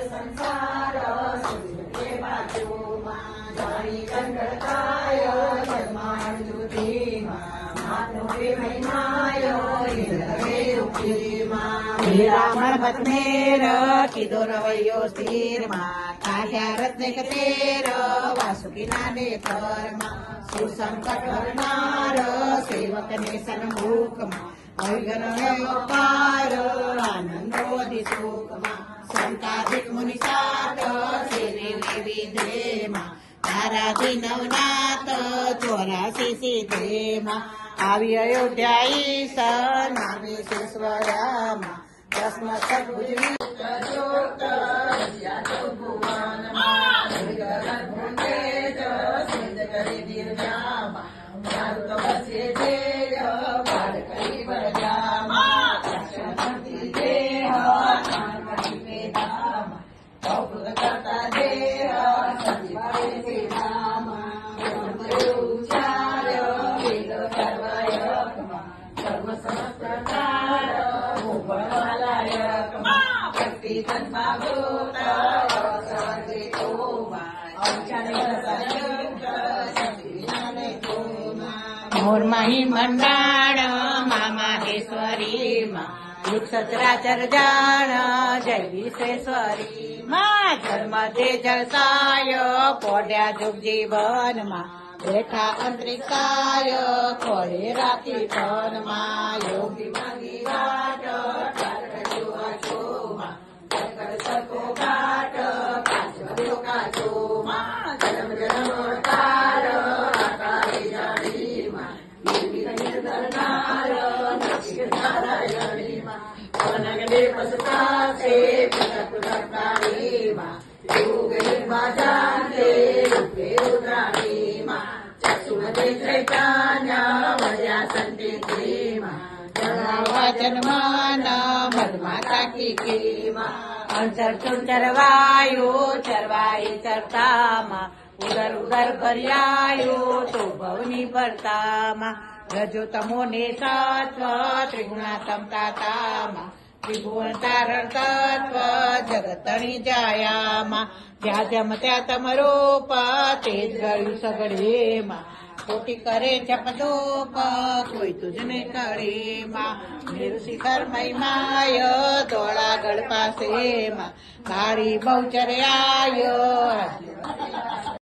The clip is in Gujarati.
संसार सुखे बाजूमा जाणी कंडळताय जन्मांजुतीमा मातृ महिमाय इंद्रवेरुकीमा हीरामण पत्नेर किदोरवयो स्थिरमा काढ्या रत्नकतेर वासुकी नाने कर्मा सुसंकट हरणार सेवकने सन्मुखमा अवगण पार आनंदोदी सुखमा संताधिक मुनिसात सेवे विधेमा ताराधी नवनाथ 84 सिद्धेमा આવી અયોધ્યાઈ નામેશ્વરામાં દસમસ્તક ભુજવી મોરમાહી મંડાણ મામાહેશ્વરી માં વૃક્ષરાચર જાણ જય વિશ્વેશ્વરી માં ધર્મ તે જળસાય પોઢ્યા જુગ જીવનમાં બેઠા અંતરિક્ષાય ખોળે રાખી ધનમાં યોગી માંગી વાટ અંતર ચરવાયો ચરવાઈ ચરતામાં ઉદર ઉદર ભર્યાયો તો ભવની ભરતામાં રજો તમો ને સત્વ ત્રિગુણાતમ તાતામાં ત્રિભુવન તારણ તત્વ જગતણી જાયામાં જ્યાં જમ ત્યાં તમ રૂપ તેજ ગળ્યું સગડેમાં ખોટી કરે જપદોપ કોઈ તુજને કરેમાં મેરુ શિખર મહિમાય ધોળાગઢ પાસેમાં કાળી બહુચર્યાય